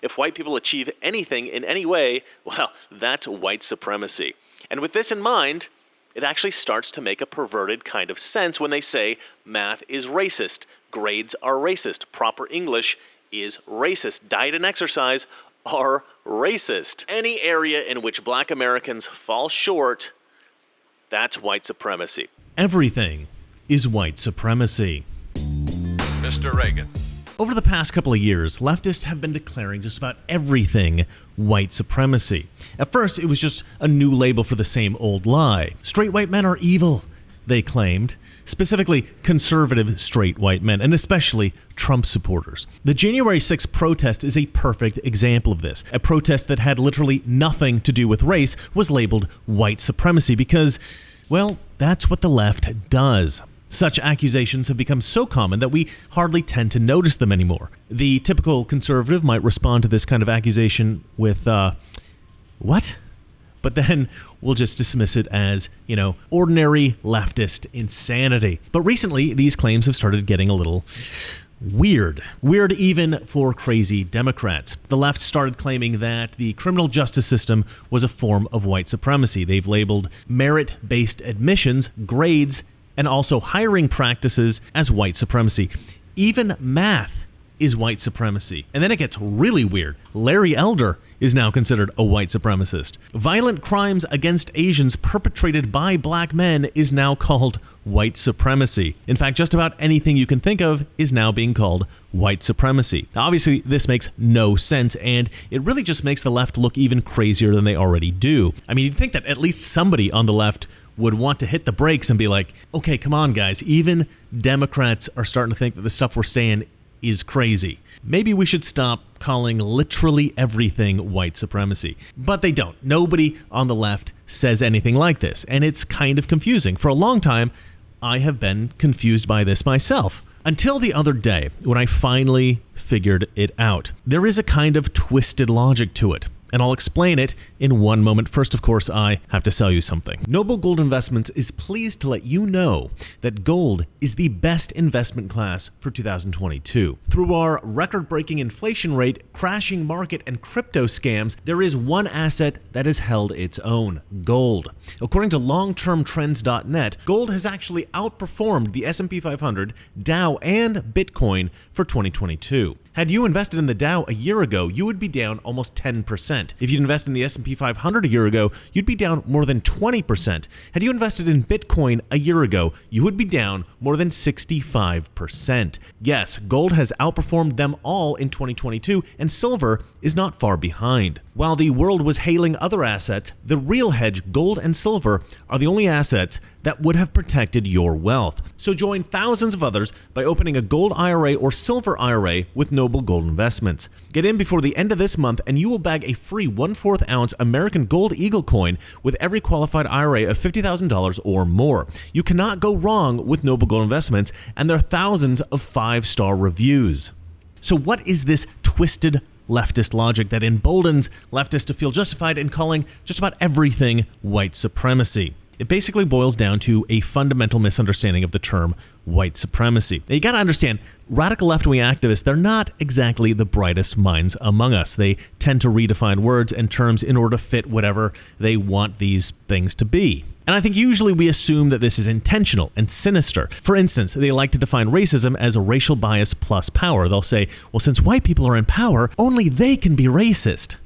If white people achieve anything in any way, well, that's white supremacy. And with this in mind, it actually starts to make a perverted kind of sense when they say math is racist, grades are racist, proper English is racist, diet and exercise are racist. Any area in which black Americans fall short, that's white supremacy. Everything is white supremacy. Mr. Reagan. Over the past couple of years, leftists have been declaring just about everything white supremacy. At first, it was just a new label for the same old lie. Straight white men are evil, they claimed. Specifically, conservative straight white men, and especially Trump supporters. The January 6th protest is a perfect example of this. A protest that had literally nothing to do with race was labeled white supremacy because, well, that's what the left does. Such accusations have become so common that we hardly tend to notice them anymore. The typical conservative might respond to this kind of accusation with, what? But then we'll just dismiss it as, ordinary leftist insanity. But recently, these claims have started getting a little weird. Weird even for crazy Democrats. The left started claiming that the criminal justice system was a form of white supremacy. They've labeled merit-based admissions, grades, and also hiring practices as white supremacy. Even math is white supremacy. And then it gets really weird. Larry Elder is now considered a white supremacist. Violent crimes against Asians perpetrated by black men is now called white supremacy. In fact, just about anything you can think of is now being called white supremacy. Now, obviously, this makes no sense, and it really just makes the left look even crazier than they already do. I mean, you'd think that at least somebody on the left would want to hit the brakes and be like, okay, come on, guys. Even Democrats are starting to think that the stuff we're saying is crazy. Maybe we should stop calling literally everything white supremacy. But they don't. Nobody on the left says anything like this, and it's kind of confusing. For a long time, I have been confused by this myself. Until the other day, when I finally figured it out. There is a kind of twisted logic to it, and I'll explain it in one moment. First, of course, I have to sell you something. Noble Gold Investments is pleased to let you know that gold is the best investment class for 2022. Through our record-breaking inflation rate, crashing market, and crypto scams, there is one asset that has held its own: gold. According to longtermtrends.net, gold has actually outperformed the S&P 500, Dow, and Bitcoin for 2022. Had you invested in the Dow a year ago, you would be down almost 10%. If you'd invested in the S&P 500 a year ago, you'd be down more than 20%. Had you invested in Bitcoin a year ago, you would be down more than 65%. Yes, gold has outperformed them all in 2022, and silver is not far behind. While the world was hailing other assets, the real hedge, gold and silver, are the only assets that would have protected your wealth. So join thousands of others by opening a gold IRA or silver IRA with Noble Gold Investments. Get in before the end of this month and you will bag a free 1/4 ounce American Gold Eagle coin with every qualified IRA of $50,000 or more. You cannot go wrong with Noble Gold Investments, and there are thousands of 5-star reviews. So what is this twisted leftist logic that emboldens leftists to feel justified in calling just about everything white supremacy? It basically boils down to a fundamental misunderstanding of the term white supremacy. Now, you got to understand, radical left-wing activists, they're not exactly the brightest minds among us. They tend to redefine words and terms in order to fit whatever they want these things to be. And I think usually we assume that this is intentional and sinister. For instance, they like to define racism as a racial bias plus power. They'll say, well, since white people are in power, only they can be racist.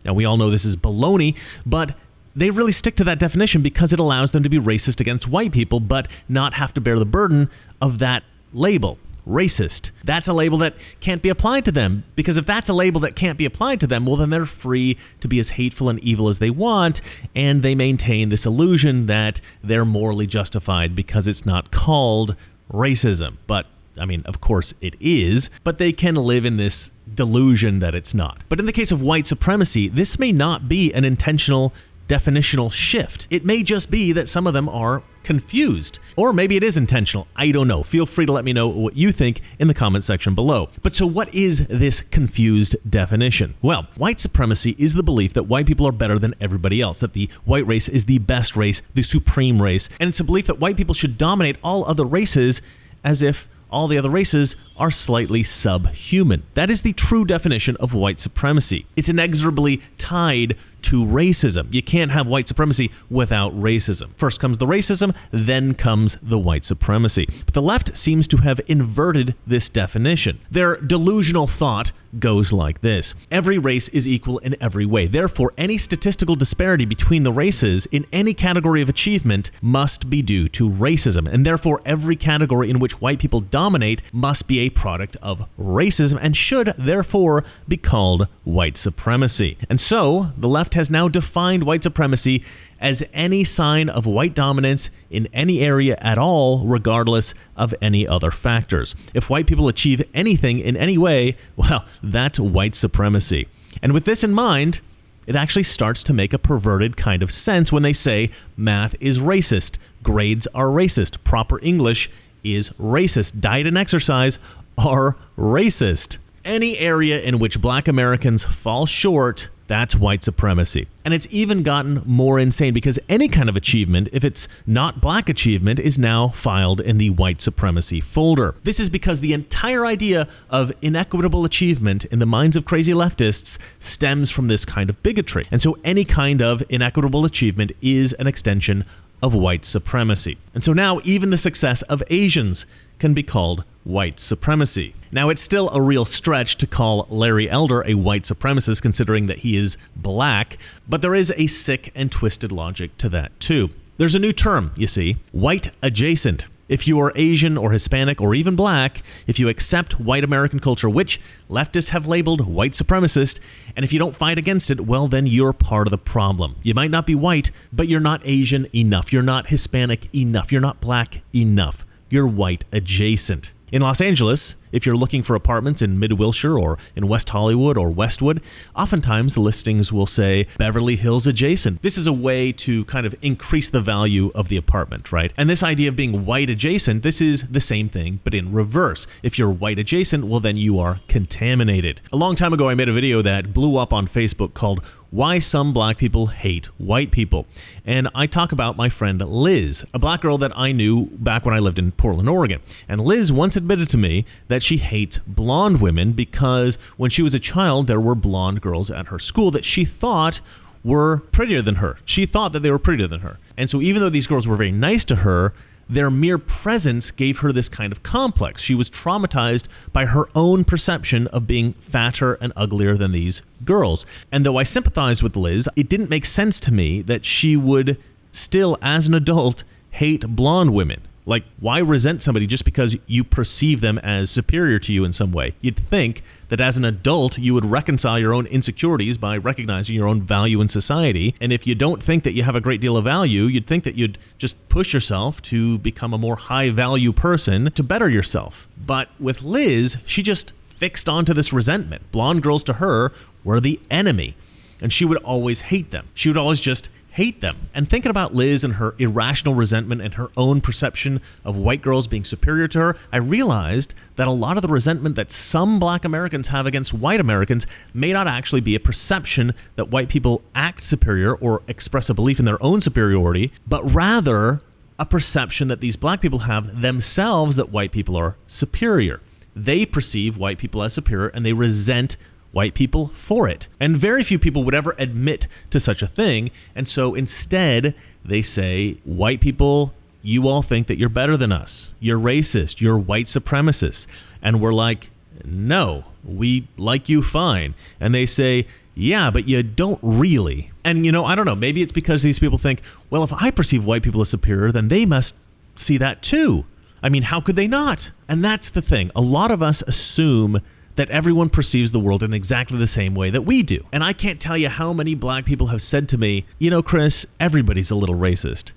Now, we all know this is baloney, but they really stick to that definition because it allows them to be racist against white people, but not have to bear the burden of that label, racist. That's a label that can't be applied to them, because if that's a label that can't be applied to them, well, then they're free to be as hateful and evil as they want, and they maintain this illusion that they're morally justified because it's not called racism. But I mean, of course it is, but they can live in this delusion that it's not. But in the case of white supremacy, this may not be an intentional definitional shift. It may just be that some of them are confused. Or maybe it is intentional. I don't know. Feel free to let me know what you think in the comment section below. But so what is this confused definition? Well, white supremacy is the belief that white people are better than everybody else, that the white race is the best race, the supreme race, and it's a belief that white people should dominate all other races as if all the other races are slightly subhuman. That is the true definition of white supremacy. It's inexorably tied to racism. You can't have white supremacy without racism. First comes the racism, then comes the white supremacy. But the left seems to have inverted this definition. Their delusional thought goes like this: every race is equal in every way. Therefore, any statistical disparity between the races in any category of achievement must be due to racism. And therefore, every category in which white people dominate must be a product of racism and should therefore be called white supremacy. And so, the left has now defined white supremacy as any sign of white dominance in any area at all, regardless of any other factors. If white people achieve anything in any way, well, that's white supremacy. And with this in mind, it actually starts to make a perverted kind of sense when they say math is racist, grades are racist, proper English is racist, diet and exercise are racist. Any area in which Black Americans fall short, that's white supremacy. And it's even gotten more insane because any kind of achievement, if it's not Black achievement, is now filed in the white supremacy folder. This is because the entire idea of inequitable achievement in the minds of crazy leftists stems from this kind of bigotry. And so any kind of inequitable achievement is an extension of white supremacy. And so now even the success of Asians can be called white supremacy. Now, it's still a real stretch to call Larry Elder a white supremacist considering that he is Black, but there is a sick and twisted logic to that too. There's a new term, you see, white adjacent. If you are Asian or Hispanic or even Black, if you accept white American culture, which leftists have labeled white supremacist, and if you don't fight against it, well, then you're part of the problem. You might not be white, but you're not Asian enough. You're not Hispanic enough. You're not Black enough. You're white adjacent. In Los Angeles, if you're looking for apartments in Mid-Wilshire or in West Hollywood or Westwood, oftentimes the listings will say Beverly Hills adjacent. This is a way to kind of increase the value of the apartment, right? And this idea of being white adjacent, this is the same thing, but in reverse. If you're white adjacent, well, then you are contaminated. A long time ago, I made a video that blew up on Facebook called Why Some Black People Hate White People. And I talk about my friend Liz, a Black girl that I knew back when I lived in Portland, Oregon. And Liz once admitted to me that she hates blonde women because when she was a child, there were blonde girls at her school that she thought were prettier than her. She thought that they were prettier than her. And so even though these girls were very nice to her, their mere presence gave her this kind of complex. She was traumatized by her own perception of being fatter and uglier than these girls. And though I sympathize with Liz, it didn't make sense to me that she would still, as an adult, hate blonde women. Like, why resent somebody just because you perceive them as superior to you in some way? You'd think that as an adult, you would reconcile your own insecurities by recognizing your own value in society. And if you don't think that you have a great deal of value, you'd think that you'd just push yourself to become a more high-value person to better yourself. But with Liz, she just fixed onto this resentment. Blonde girls to her were the enemy, and she would always hate them. She would always just hate them. And thinking about Liz and her irrational resentment and her own perception of white girls being superior to her, I realized that a lot of the resentment that some Black Americans have against white Americans may not actually be a perception that white people act superior or express a belief in their own superiority, but rather a perception that these Black people have themselves that white people are superior. They perceive white people as superior and they resent white people for it. And very few people would ever admit to such a thing. And so instead, they say, white people, you all think that you're better than us. You're racist. You're white supremacists. And we're like, no, we like you fine. And they say, yeah, but you don't really. And, I don't know, maybe it's because these people think, well, if I perceive white people as superior, then they must see that too. I mean, how could they not? And that's the thing. A lot of us assume that everyone perceives the world in exactly the same way that we do. And I can't tell you how many Black people have said to me, Chris, everybody's a little racist.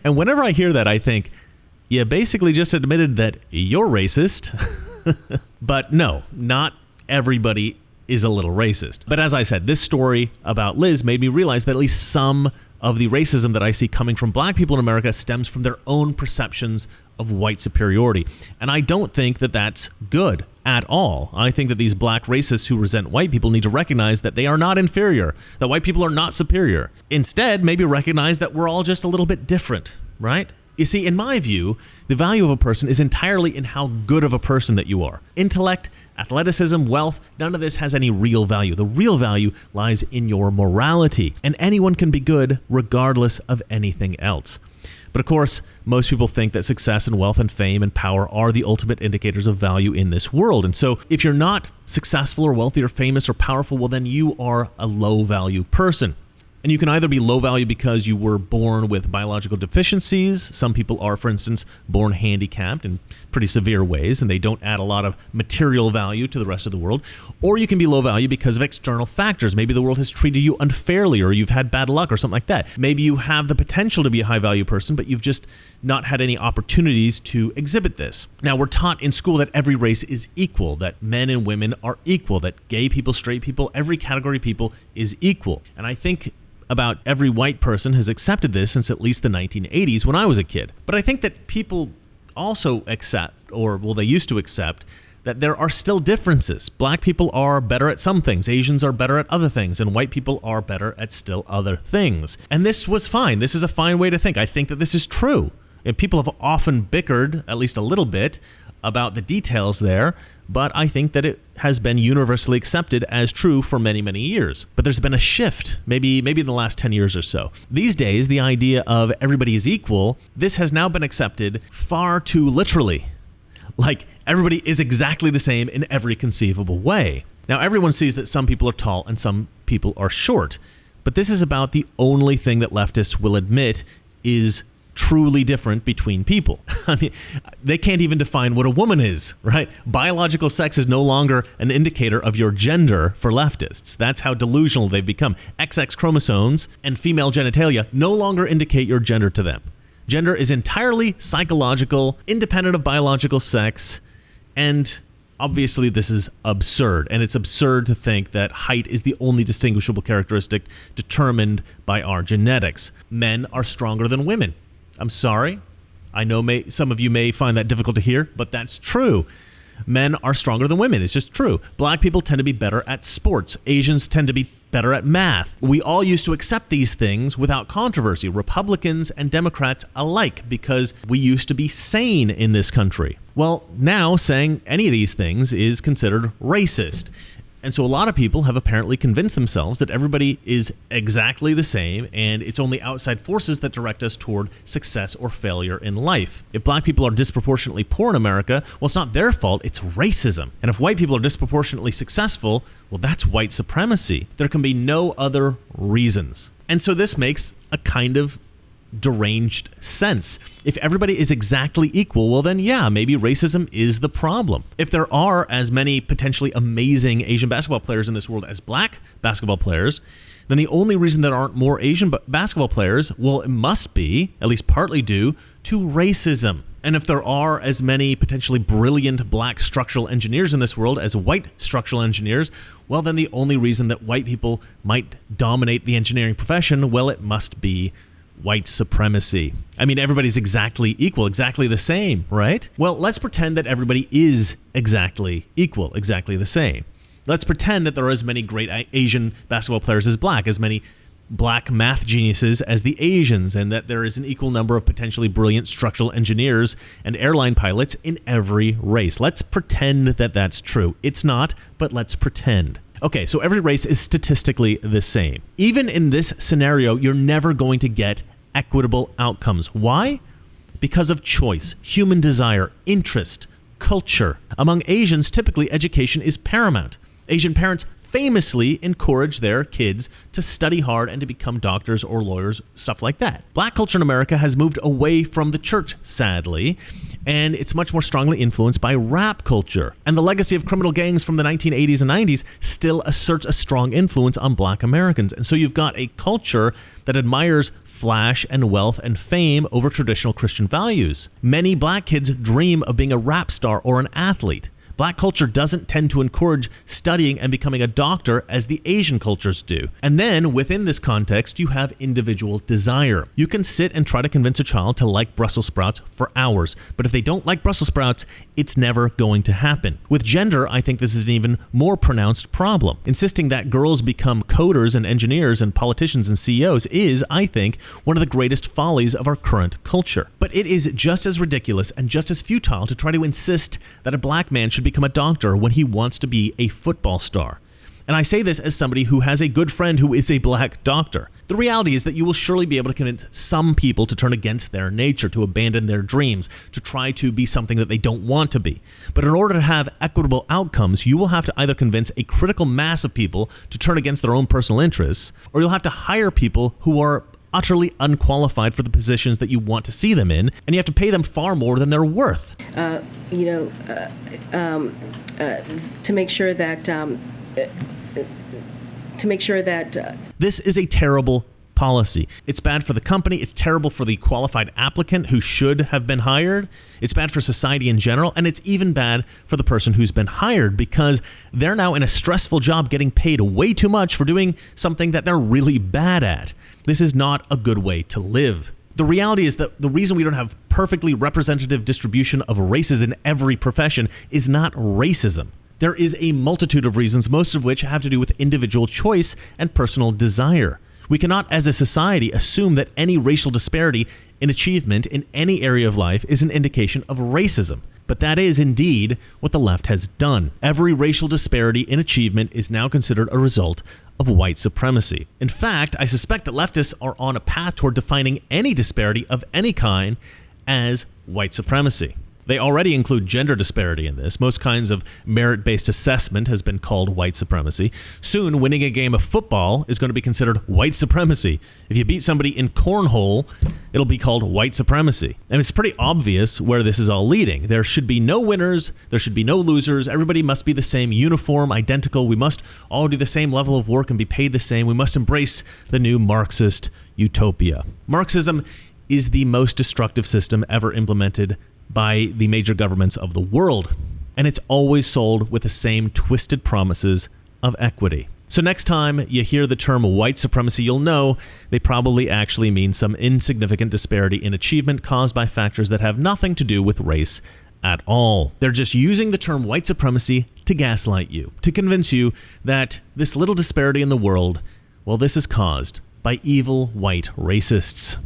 And whenever I hear that, I think, you basically just admitted that you're racist. But no, not everybody is a little racist. But as I said, this story about Liz made me realize that at least some of the racism that I see coming from Black people in America stems from their own perceptions of white superiority. And I don't think that that's good at all. I think that these Black racists who resent white people need to recognize that they are not inferior, that white people are not superior. Instead, maybe recognize that we're all just a little bit different, right? You see, in my view, the value of a person is entirely in how good of a person that you are. Intellect, athleticism, wealth, none of this has any real value. The real value lies in your morality, and anyone can be good regardless of anything else. But of course, most people think that success and wealth and fame and power are the ultimate indicators of value in this world. And so if you're not successful or wealthy or famous or powerful, well, then you are a low-value person. And you can either be low value because you were born with biological deficiencies. Some people are, for instance, born handicapped in pretty severe ways, and they don't add a lot of material value to the rest of the world. Or you can be low value because of external factors. Maybe the world has treated you unfairly, or you've had bad luck or something like that. Maybe you have the potential to be a high value person, but you've just not had any opportunities to exhibit this. Now, we're taught in school that every race is equal, that men and women are equal, that gay people, straight people, every category of people is equal. And I think about every white person has accepted this since at least the 1980s when I was a kid. But I think that people also accept, or well, they used to accept, that there are still differences. Black people are better at some things, Asians are better at other things, and white people are better at still other things. And this was fine. This is a fine way to think. I think that this is true. And people have often bickered, at least a little bit, about the details there, but I think that it has been universally accepted as true for many, many years. But there's been a shift, maybe in the last 10 years or so. These days, the idea of everybody is equal, this has now been accepted far too literally. Like, everybody is exactly the same in every conceivable way. Now, everyone sees that some people are tall and some people are short, but this is about the only thing that leftists will admit is truly different between people. I mean, they can't even define what a woman is, right? Biological sex is no longer an indicator of your gender for leftists. That's how delusional they've become. XX chromosomes and female genitalia no longer indicate your gender to them. Gender is entirely psychological, independent of biological sex, and obviously this is absurd. And it's absurd to think that height is the only distinguishable characteristic determined by our genetics. Men are stronger than women. I'm sorry. I know some of you may find that difficult to hear, but that's true. Men are stronger than women. It's just true. Black people tend to be better at sports. Asians tend to be better at math. We all used to accept these things without controversy, Republicans and Democrats alike, because we used to be sane in this country. Well, now saying any of these things is considered racist. And so a lot of people have apparently convinced themselves that everybody is exactly the same and it's only outside forces that direct us toward success or failure in life. If black people are disproportionately poor in America, well, it's not their fault, it's racism. And if white people are disproportionately successful, well, that's white supremacy. There can be no other reasons. And so this makes a kind of deranged sense. If everybody is exactly equal, well then yeah, maybe racism is the problem. If there are as many potentially amazing Asian basketball players in this world as black basketball players, then the only reason there aren't more Asian basketball players, well, it must be, at least partly due, to racism. And if there are as many potentially brilliant black structural engineers in this world as white structural engineers, well, then the only reason that white people might dominate the engineering profession, well, it must be white supremacy. I mean, everybody's exactly equal, exactly the same, right? Well, let's pretend that everybody is exactly equal, exactly the same. Let's pretend that there are as many great Asian basketball players as black, as many black math geniuses as the Asians, and that there is an equal number of potentially brilliant structural engineers and airline pilots in every race. Let's pretend that that's true. It's not, but let's pretend. Okay, so every race is statistically the same. Even in this scenario, you're never going to get equitable outcomes. Why? Because of choice, human desire, interest, culture. Among Asians, typically education is paramount. Asian parents famously encourage their kids to study hard and to become doctors or lawyers, stuff like that. Black culture in America has moved away from the church, sadly, and it's much more strongly influenced by rap culture. And the legacy of criminal gangs from the 1980s and 90s still asserts a strong influence on black Americans. And so you've got a culture that admires flash and wealth and fame over traditional Christian values. Many black kids dream of being a rap star or an athlete. Black culture doesn't tend to encourage studying and becoming a doctor as the Asian cultures do. And then, within this context, you have individual desire. You can sit and try to convince a child to like Brussels sprouts for hours, but if they don't like Brussels sprouts, it's never going to happen. With gender, I think this is an even more pronounced problem. Insisting that girls become coders and engineers and politicians and CEOs is, I think, one of the greatest follies of our current culture. But it is just as ridiculous and just as futile to try to insist that a black man should become a doctor when he wants to be a football star. And I say this as somebody who has a good friend who is a black doctor. The reality is that you will surely be able to convince some people to turn against their nature, to abandon their dreams, to try to be something that they don't want to be. But in order to have equitable outcomes, you will have to either convince a critical mass of people to turn against their own personal interests, or you'll have to hire people who are utterly unqualified for the positions that you want to see them in, and you have to pay them far more than they're worth. To make sure that this is a terrible policy. It's bad for the company. It's terrible for the qualified applicant who should have been hired. It's bad for society in general, and it's even bad for the person who's been hired because they're now in a stressful job getting paid way too much for doing something that they're really bad at. This is not a good way to live. The reality is that the reason we don't have perfectly representative distribution of races in every profession is not racism. There is a multitude of reasons, most of which have to do with individual choice and personal desire. We cannot, as a society, assume that any racial disparity in achievement in any area of life is an indication of racism. But that is indeed what the left has done. Every racial disparity in achievement is now considered a result of white supremacy. In fact, I suspect that leftists are on a path toward defining any disparity of any kind as white supremacy. They already include gender disparity in this. Most kinds of merit-based assessment has been called white supremacy. Soon, winning a game of football is going to be considered white supremacy. If you beat somebody in cornhole, it'll be called white supremacy. And it's pretty obvious where this is all leading. There should be no winners. There should be no losers. Everybody must be the same, uniform, identical. We must all do the same level of work and be paid the same. We must embrace the new Marxist utopia. Marxism is the most destructive system ever implemented by the major governments of the world, and it's always sold with the same twisted promises of equity. So next time you hear the term white supremacy, you'll know they probably actually mean some insignificant disparity in achievement caused by factors that have nothing to do with race at all. They're just using the term white supremacy to gaslight you, to convince you that this little disparity in the world, well, this is caused by evil white racists.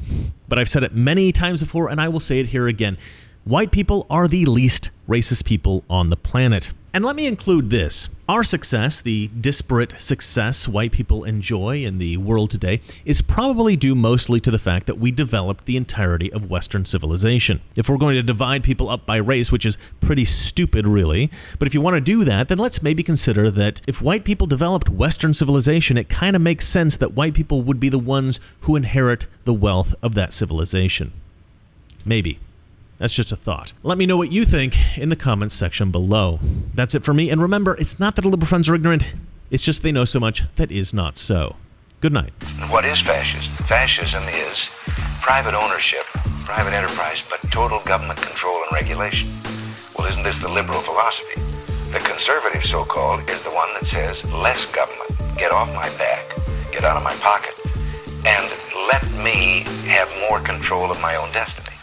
But I've said it many times before, and I will say it here again. White people are the least racist people on the planet. And let me include this. Our success, the disparate success white people enjoy in the world today, is probably due mostly to the fact that we developed the entirety of Western civilization. If we're going to divide people up by race, which is pretty stupid really, but if you want to do that, then let's maybe consider that if white people developed Western civilization, it kind of makes sense that white people would be the ones who inherit the wealth of that civilization. Maybe. That's just a thought. Let me know what you think in the comments section below. That's it for me, and remember, it's not that liberal friends are ignorant, it's just they know so much that is not so. Good night. What is fascism? Fascism is private ownership, private enterprise, but total government control and regulation. Well, isn't this the liberal philosophy? The conservative, so-called, is the one that says, less government, get off my back, get out of my pocket, and let me have more control of my own destiny.